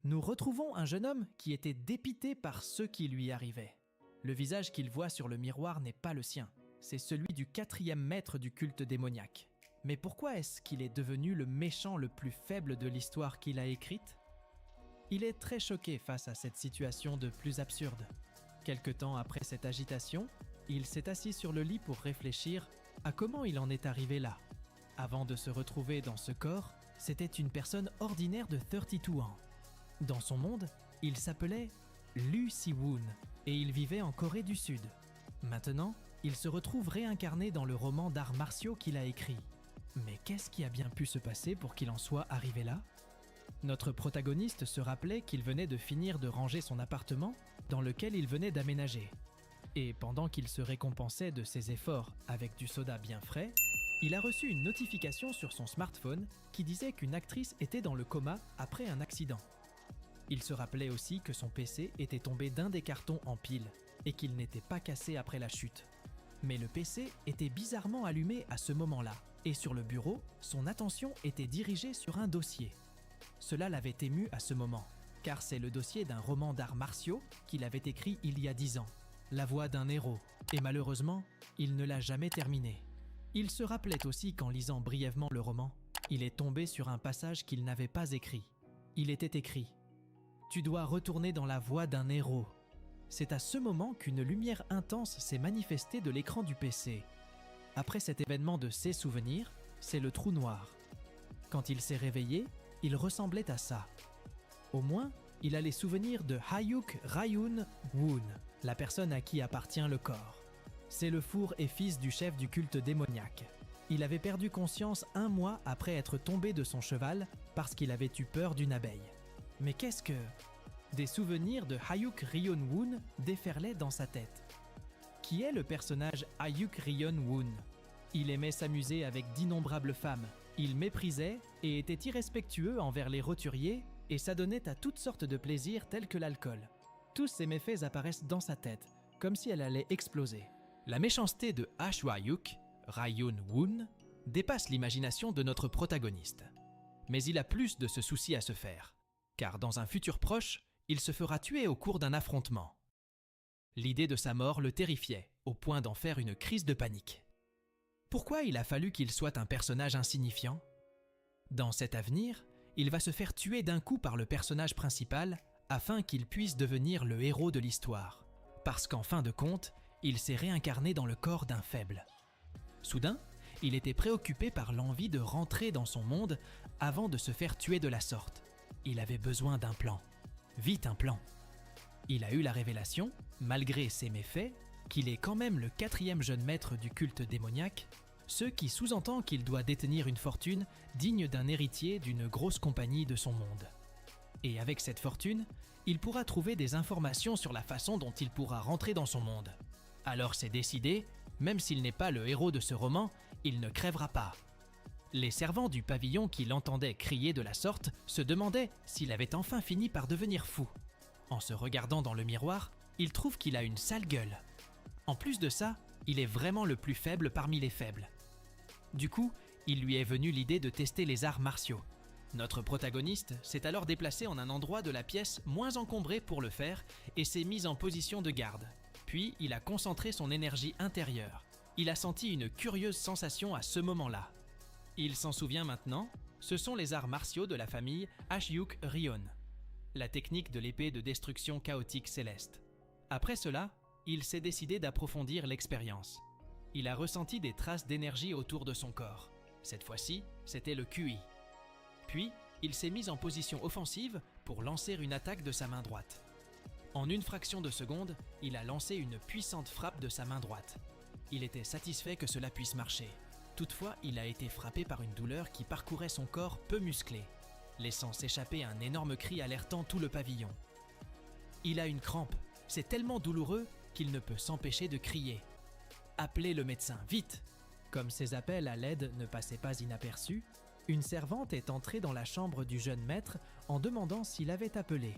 Nous retrouvons un jeune homme qui était dépité par ce qui lui arrivait. Le visage qu'il voit sur le miroir n'est pas le sien, c'est celui du 4e maître du culte démoniaque. Mais pourquoi est-ce qu'il est devenu le méchant le plus faible de l'histoire qu'il a écrite? Il est très choqué face à cette situation de plus absurde. Quelque temps après cette agitation, il s'est assis sur le lit pour réfléchir à comment il en est arrivé là. Avant de se retrouver dans ce corps, c'était une personne ordinaire de 32 ans. Dans son monde, il s'appelait Lu Si-woon et il vivait en Corée du Sud. Maintenant, il se retrouve réincarné dans le roman d'arts martiaux qu'il a écrit. Mais qu'est-ce qui a bien pu se passer pour qu'il en soit arrivé là? Notre protagoniste se rappelait qu'il venait de finir de ranger son appartement dans lequel il venait d'aménager. Et pendant qu'il se récompensait de ses efforts avec du soda bien frais, il a reçu une notification sur son smartphone qui disait qu'une actrice était dans le coma après un accident. Il se rappelait aussi que son PC était tombé d'un des cartons en pile et qu'il n'était pas cassé après la chute. Mais le PC était bizarrement allumé à ce moment-là et sur le bureau, son attention était dirigée sur un dossier. Cela l'avait ému à ce moment, car c'est le dossier d'un roman d'arts martiaux qu'il avait écrit il y a 10 ans, La voix d'un héros, et malheureusement, il ne l'a jamais terminé. Il se rappelait aussi qu'en lisant brièvement le roman, il est tombé sur un passage qu'il n'avait pas écrit. Il était écrit « Tu dois retourner dans la voie d'un héros ». C'est à ce moment qu'une lumière intense s'est manifestée de l'écran du PC. Après cet événement de ses souvenirs, c'est le trou noir. Quand il s'est réveillé, il ressemblait à ça. Au moins, il a les souvenirs de Ha-yuk Ryon-woon, la personne à qui appartient le corps. C'est le four et fils du chef du culte démoniaque. Il avait perdu conscience 1 mois après être tombé de son cheval parce qu'il avait eu peur d'une abeille. Mais qu'est-ce que... Des souvenirs de Ha-yuk Ryon-woon déferlaient dans sa tête. Qui est le personnage Ha-yuk Ryon-woon? Il aimait s'amuser avec d'innombrables femmes. Il méprisait et était irrespectueux envers les roturiers et s'adonnait à toutes sortes de plaisirs tels que l'alcool. Tous ces méfaits apparaissent dans sa tête, comme si elle allait exploser. La méchanceté de Ha-yuk Ryon-woon dépasse l'imagination de notre protagoniste. Mais il a plus de ce souci à se faire, car dans un futur proche, il se fera tuer au cours d'un affrontement. L'idée de sa mort le terrifiait, au point d'en faire une crise de panique. Pourquoi il a fallu qu'il soit un personnage insignifiant? Dans cet avenir, il va se faire tuer d'un coup par le personnage principal afin qu'il puisse devenir le héros de l'histoire. Parce qu'en fin de compte, il s'est réincarné dans le corps d'un faible. Soudain, il était préoccupé par l'envie de rentrer dans son monde avant de se faire tuer de la sorte. Il avait besoin d'un plan. Vite un plan. Il a eu la révélation, malgré ses méfaits, qu'il est quand même le 4e jeune maître du culte démoniaque, ce qui sous-entend qu'il doit détenir une fortune digne d'un héritier d'une grosse compagnie de son monde. Et avec cette fortune, il pourra trouver des informations sur la façon dont il pourra rentrer dans son monde. Alors c'est décidé, même s'il n'est pas le héros de ce roman, il ne crèvera pas. Les servants du pavillon qui l'entendaient crier de la sorte se demandaient s'il avait enfin fini par devenir fou. En se regardant dans le miroir, il trouve qu'il a une sale gueule. En plus de ça, il est vraiment le plus faible parmi les faibles. Du coup, il lui est venu l'idée de tester les arts martiaux. Notre protagoniste s'est alors déplacé en un endroit de la pièce moins encombré pour le faire et s'est mis en position de garde. Puis, il a concentré son énergie intérieure. Il a senti une curieuse sensation à ce moment-là. Il s'en souvient maintenant, ce sont les arts martiaux de la famille Ha-yuk Ryon, la technique de l'épée de destruction chaotique céleste. Après cela, il s'est décidé d'approfondir l'expérience. Il a ressenti des traces d'énergie autour de son corps. Cette fois-ci, c'était le QI. Puis, il s'est mis en position offensive pour lancer une attaque de sa main droite. En une fraction de seconde, il a lancé une puissante frappe de sa main droite. Il était satisfait que cela puisse marcher. Toutefois, il a été frappé par une douleur qui parcourait son corps peu musclé, laissant s'échapper un énorme cri alertant tout le pavillon. Il a une crampe. C'est tellement douloureux qu'il ne peut s'empêcher de crier. « Appelez le médecin, vite !» Comme ses appels à l'aide ne passaient pas inaperçus, une servante est entrée dans la chambre du jeune maître en demandant s'il avait appelé.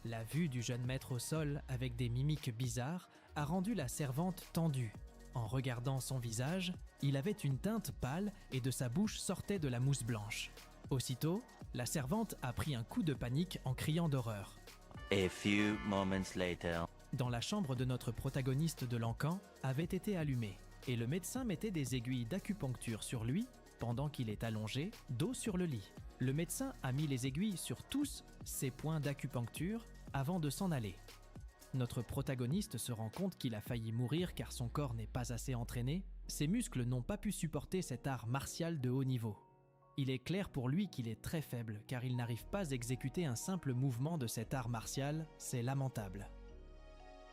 La vue du jeune maître au sol avec des mimiques bizarres a rendu la servante tendue. En regardant son visage, il avait une teinte pâle et de sa bouche sortait de la mousse blanche. Aussitôt, La servante a pris un coup de panique en criant d'horreur. A few moments later. Dans la chambre de notre protagoniste de l'encan avait été allumée et le médecin mettait des aiguilles d'acupuncture sur lui pendant qu'il est allongé, dos sur le lit. Le médecin a mis les aiguilles sur tous ses points d'acupuncture avant de s'en aller. Notre protagoniste se rend compte qu'il a failli mourir car son corps n'est pas assez entraîné, ses muscles n'ont pas pu supporter cet art martial de haut niveau. Il est clair pour lui qu'il est très faible car il n'arrive pas à exécuter un simple mouvement de cet art martial, c'est lamentable.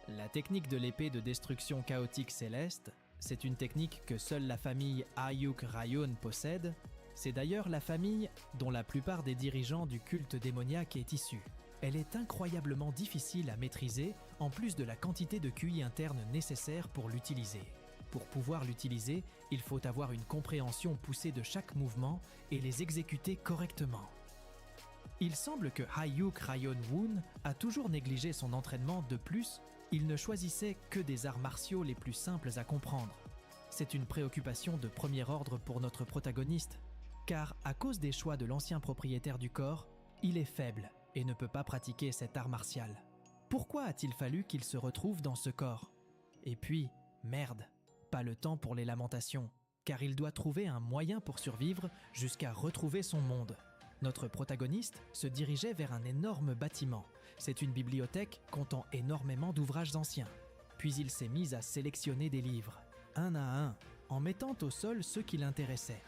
La technique de l'épée de destruction chaotique céleste, c'est une technique que seule la famille Ayuk Rayun possède. C'est d'ailleurs la famille dont la plupart des dirigeants du culte démoniaque est issue. Elle est incroyablement difficile à maîtriser, en plus de la quantité de QI interne nécessaire pour l'utiliser. Pour pouvoir l'utiliser, il faut avoir une compréhension poussée de chaque mouvement et les exécuter correctement. Il semble que Hayuk Rayun Woon a toujours négligé son entraînement. De plus, il ne choisissait que des arts martiaux les plus simples à comprendre. C'est une préoccupation de premier ordre pour notre protagoniste, car à cause des choix de l'ancien propriétaire du corps, il est faible et ne peut pas pratiquer cet art martial. Pourquoi a-t-il fallu qu'il se retrouve dans ce corps? Et puis, merde, pas le temps pour les lamentations, car il doit trouver un moyen pour survivre jusqu'à retrouver son monde. Notre protagoniste se dirigeait vers un énorme bâtiment. C'est une bibliothèque comptant énormément d'ouvrages anciens. Puis il s'est mis à sélectionner des livres, un à un, en mettant au sol ceux qui l'intéressaient.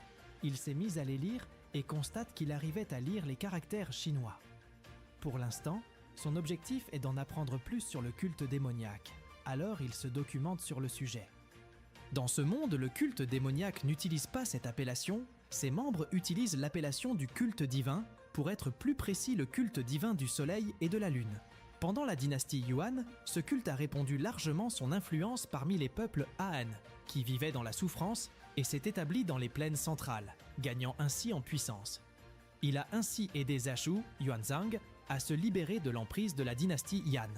Il s'est mis à les lire et constate qu'il arrivait à lire les caractères chinois. Pour l'instant, son objectif est d'en apprendre plus sur le culte démoniaque. Alors il se documente sur le sujet. Dans ce monde, le culte démoniaque n'utilise pas cette appellation. Ses membres utilisent l'appellation du culte divin, pour être plus précis le culte divin du soleil et de la lune. Pendant la dynastie Yuan, ce culte a répandu largement son influence parmi les peuples Han, qui vivaient dans la souffrance et s'est établi dans les plaines centrales, gagnant ainsi en puissance. Il a ainsi aidé Zhou Yuanzhang à se libérer de l'emprise de la dynastie Yan.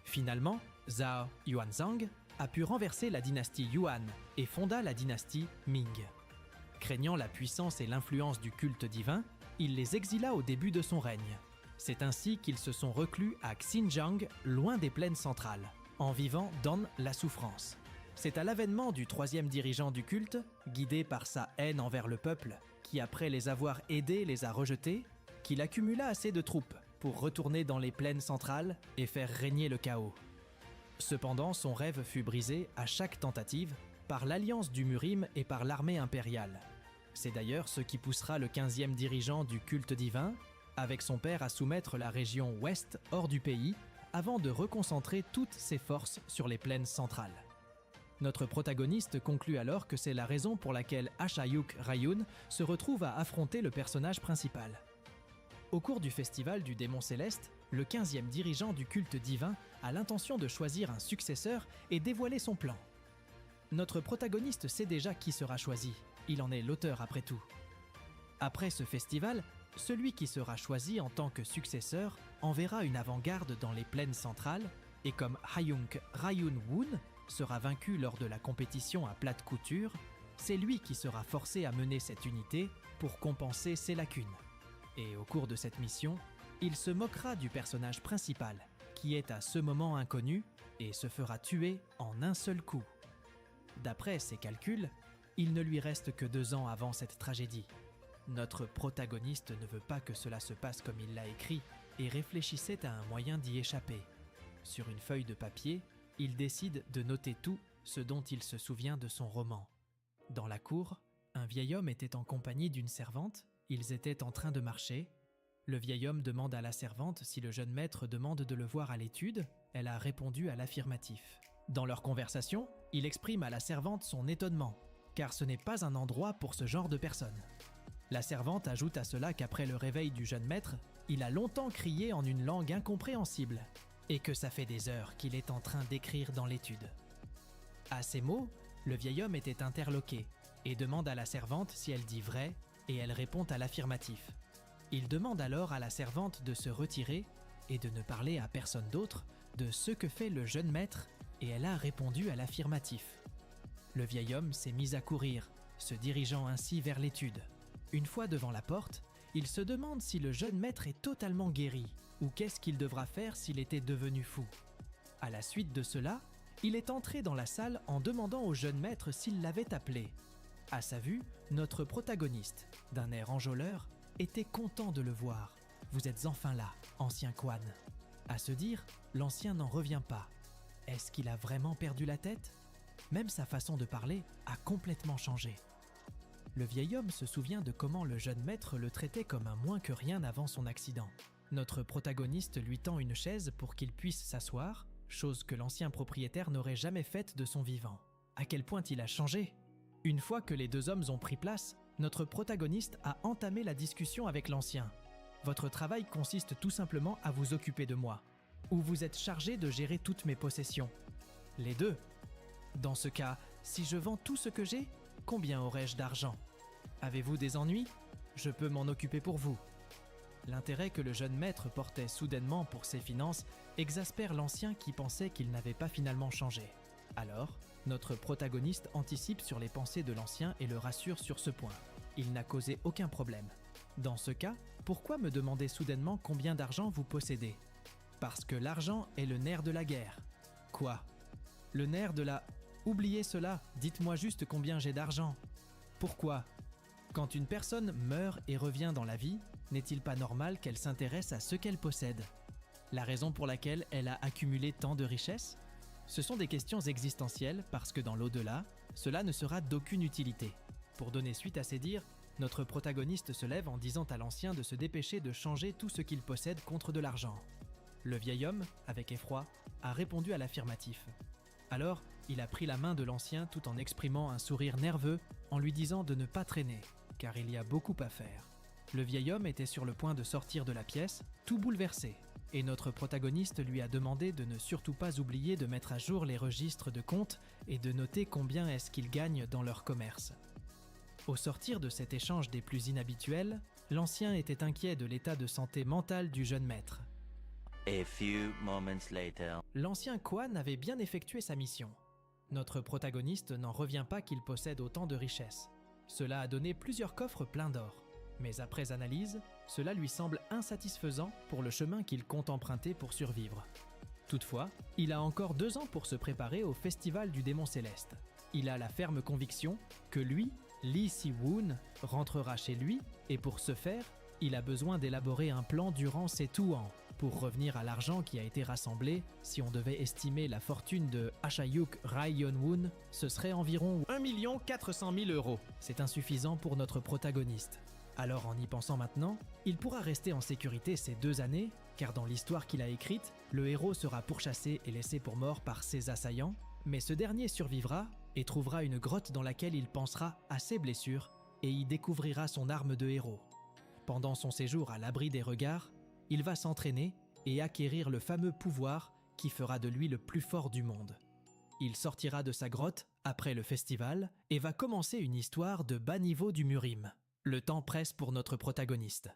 Finalement, Zhao Yuanzhang a pu renverser la dynastie Yuan et fonda la dynastie Ming. Craignant la puissance et l'influence du culte divin, il les exila au début de son règne. C'est ainsi qu'ils se sont reclus à Xinjiang, loin des plaines centrales, en vivant dans la souffrance. C'est à l'avènement du troisième dirigeant du culte, guidé par sa haine envers le peuple, qui après les avoir aidés les a rejetés, qu'il accumula assez de troupes pour retourner dans les plaines centrales et faire régner le chaos. Cependant, son rêve fut brisé à chaque tentative par l'alliance du Murim et par l'armée impériale. C'est d'ailleurs ce qui poussera le 15e dirigeant du culte divin, avec son père, à soumettre la région ouest hors du pays, avant de reconcentrer toutes ses forces sur les plaines centrales. Notre protagoniste conclut alors que c'est la raison pour laquelle Hayuk Rayun se retrouve à affronter le personnage principal. Au cours du festival du démon céleste, le 15e dirigeant du culte divin a l'intention de choisir un successeur et dévoiler son plan. Notre protagoniste sait déjà qui sera choisi, il en est l'auteur après tout. Après ce festival, celui qui sera choisi en tant que successeur enverra une avant-garde dans les plaines centrales et comme Hayuk Rayun Woon sera vaincu lors de la compétition à plate couture, c'est lui qui sera forcé à mener cette unité pour compenser ses lacunes. Et au cours de cette mission, il se moquera du personnage principal, qui est à ce moment inconnu et se fera tuer en un seul coup. D'après ses calculs, il ne lui reste que 2 ans avant cette tragédie. Notre protagoniste ne veut pas que cela se passe comme il l'a écrit et réfléchissait à un moyen d'y échapper. Sur une feuille de papier, il décide de noter tout ce dont il se souvient de son roman. Dans la cour, un vieil homme était en compagnie d'une servante. Ils étaient en train de marcher. Le vieil homme demande à la servante si le jeune maître demande de le voir à l'étude. Elle a répondu à l'affirmatif. Dans leur conversation, il exprime à la servante son étonnement, car ce n'est pas un endroit pour ce genre de personnes. La servante ajoute à cela qu'après le réveil du jeune maître, il a longtemps crié en une langue incompréhensible, et que ça fait des heures qu'il est en train d'écrire dans l'étude. À ces mots, le vieil homme était interloqué, et demande à la servante si elle dit vrai, et elle répond à l'affirmatif. Il demande alors à la servante de se retirer et de ne parler à personne d'autre de ce que fait le jeune maître, et elle a répondu à l'affirmatif. Le vieil homme s'est mis à courir, se dirigeant ainsi vers l'étude. Une fois devant la porte, Il se demande si le jeune maître est totalement guéri, ou qu'est-ce qu'il devra faire s'il était devenu fou. À la suite de cela, il est entré dans la salle en demandant au jeune maître s'il l'avait appelé. À sa vue, notre protagoniste, d'un air enjôleur, était content de le voir. « Vous êtes enfin là, ancien Quan !» À se dire, l'ancien n'en revient pas. Est-ce qu'il a vraiment perdu la tête ? Même sa façon de parler a complètement changé. Le vieil homme se souvient de comment le jeune maître le traitait comme un moins que rien avant son accident. Notre protagoniste lui tend une chaise pour qu'il puisse s'asseoir, chose que l'ancien propriétaire n'aurait jamais faite de son vivant. À quel point il a changé ! Une fois que les deux hommes ont pris place, notre protagoniste a entamé la discussion avec l'ancien. « Votre travail consiste tout simplement à vous occuper de moi, ou vous êtes chargé de gérer toutes mes possessions. » Les deux. Dans ce cas, si je vends tout ce que j'ai, combien aurais-je d'argent ? Avez-vous des ennuis ? Je peux m'en occuper pour vous. L'intérêt que le jeune maître portait soudainement pour ses finances exaspère l'ancien qui pensait qu'il n'avait pas finalement changé. Alors, notre protagoniste anticipe sur les pensées de l'ancien et le rassure sur ce point. Il n'a causé aucun problème. Dans ce cas, pourquoi me demander soudainement combien d'argent vous possédez ? Parce que l'argent est le nerf de la guerre. Quoi ? Le nerf de la... Oubliez cela, dites-moi juste combien j'ai d'argent. Pourquoi ? Quand une personne meurt et revient dans la vie, n'est-il pas normal qu'elle s'intéresse à ce qu'elle possède ? La raison pour laquelle elle a accumulé tant de richesses ? Ce sont des questions existentielles parce que dans l'au-delà, cela ne sera d'aucune utilité. Pour donner suite à ces dires, notre protagoniste se lève en disant à l'ancien de se dépêcher de changer tout ce qu'il possède contre de l'argent. Le vieil homme, avec effroi, a répondu à l'affirmatif. Alors, il a pris la main de l'ancien tout en exprimant un sourire nerveux en lui disant de ne pas traîner, car il y a beaucoup à faire. Le vieil homme était sur le point de sortir de la pièce, tout bouleversé, et notre protagoniste lui a demandé de ne surtout pas oublier de mettre à jour les registres de compte et de noter combien est-ce qu'ils gagnent dans leur commerce. Au sortir de cet échange des plus inhabituels, l'ancien était inquiet de l'état de santé mentale du jeune maître. A few moments later. L'ancien Quan avait bien effectué sa mission. Notre protagoniste n'en revient pas qu'il possède autant de richesses. Cela a donné plusieurs coffres pleins d'or. Mais après analyse, cela lui semble insatisfaisant pour le chemin qu'il compte emprunter pour survivre. Toutefois, il a encore 2 ans pour se préparer au festival du démon céleste. Il a la ferme conviction que lui, Lee Si-woon, rentrera chez lui et pour ce faire, il a besoin d'élaborer un plan durant ses Tuan. Pour revenir à l'argent qui a été rassemblé, si on devait estimer la fortune de Achayuk Rai Yeon-woon, ce serait environ 1 400 000 €. C'est insuffisant pour notre protagoniste. Alors en y pensant maintenant, il pourra rester en sécurité ces 2 années, car dans l'histoire qu'il a écrite, le héros sera pourchassé et laissé pour mort par ses assaillants, mais ce dernier survivra et trouvera une grotte dans laquelle il pensera à ses blessures et y découvrira son arme de héros. Pendant son séjour à l'abri des regards, il va s'entraîner et acquérir le fameux pouvoir qui fera de lui le plus fort du monde. Il sortira de sa grotte après le festival et va commencer une histoire de bas niveau du Murim. Le temps presse pour notre protagoniste.